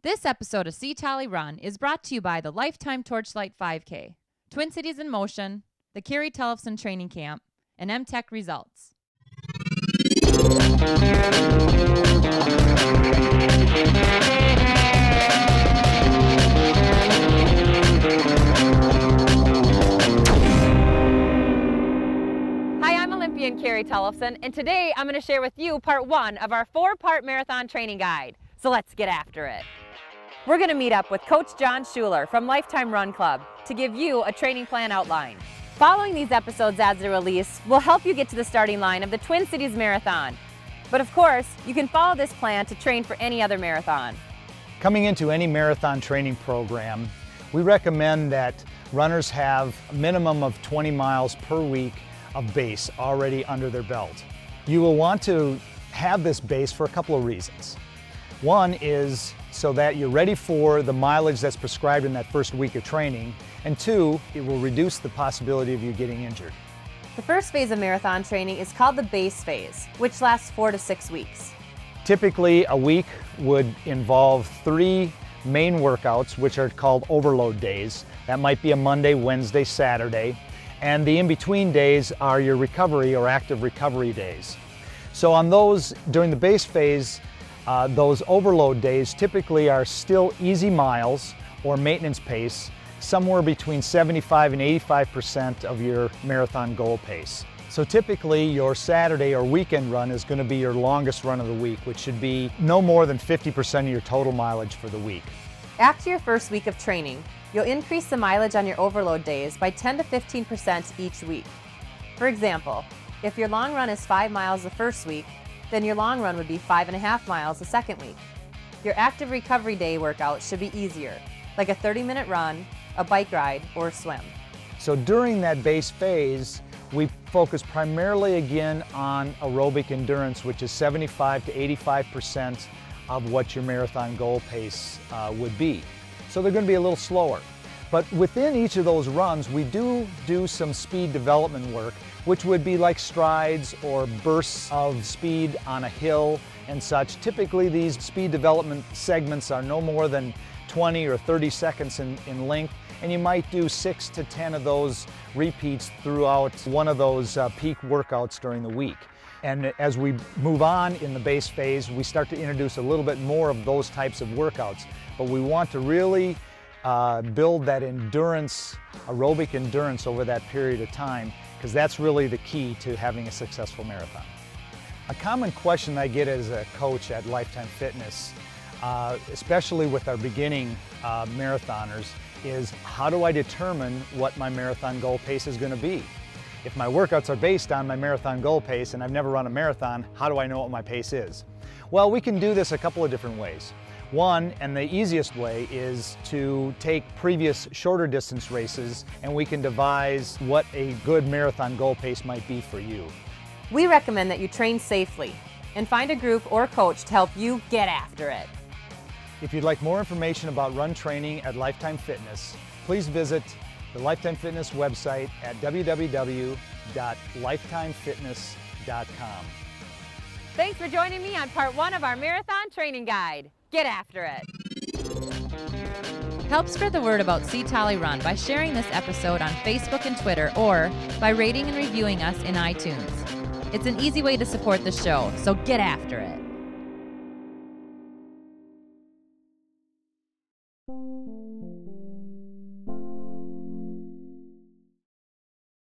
This episode of See Tolle Run is brought to you by the Lifetime Torchlight 5K, Twin Cities in Motion, the Carrie Tollefson Training Camp, and M-Tech Results. Hi, I'm Olympian Carrie Tollefson, and today I'm going to share with you part 1 of our 4-part marathon training guide. So let's get after it. We're going to meet up with Coach John Schueller from Lifetime Run Club to give you a training plan outline. Following these episodes as they release will help you get to the starting line of the Twin Cities Marathon. But of course, you can follow this plan to train for any other marathon. Coming into any marathon training program, we recommend that runners have a minimum of 20 miles per week of base already under their belt. You will want to have this base for a couple of reasons. One is so that you're ready for the mileage that's prescribed in that first week of training, and two, it will reduce the possibility of you getting injured. The first phase of marathon training is called the base phase, which lasts 4 to 6 weeks. Typically, a week would involve 3 main workouts, which are called overload days. That might be a Monday, Wednesday, Saturday, and the in-between days are your recovery or active recovery days. So on those, during the base phase, those overload days typically are still easy miles or maintenance pace, somewhere between 75 and 85% of your marathon goal pace. So typically your Saturday or weekend run is going to be your longest run of the week, which should be no more than 50% of your total mileage for the week. After your first week of training, you'll increase the mileage on your overload days by 10 to 15% each week. For example, if your long run is 5 miles the first week, then your long run would be 5.5 miles the second week. Your active recovery day workout should be easier, like a 30-minute run, a bike ride, or a swim. So during that base phase, we focus primarily again on aerobic endurance, which is 75 to 85% of what your marathon goal pace would be. So they're going to be a little slower. But within each of those runs, we do some speed development work, which would be like strides or bursts of speed on a hill and such. Typically, these speed development segments are no more than 20 or 30 seconds in length, and you might do 6 to 10 of those repeats throughout one of those peak workouts during the week. And as we move on in the base phase, we start to introduce a little bit more of those types of workouts. But we want to really build that endurance, aerobic endurance over that period of time, because that's really the key to having a successful marathon. A common question I get as a coach at Lifetime Fitness, especially with our beginning marathoners, is how do I determine what my marathon goal pace is going to be? If my workouts are based on my marathon goal pace and I've never run a marathon, how do I know what my pace is? Well, we can do this a couple of different ways. One, and the easiest way, is to take previous shorter distance races and we can devise what a good marathon goal pace might be for you. We recommend that you train safely and find a group or coach to help you get after it. If you'd like more information about run training at Lifetime Fitness, please visit the Lifetime Fitness website at www.lifetimefitness.com. Thanks for joining me on part 1 of our marathon training guide. Get after it. Help spread the word about See Tolle Run by sharing this episode on Facebook and Twitter, or by rating and reviewing us in iTunes. It's an easy way to support the show, so get after it.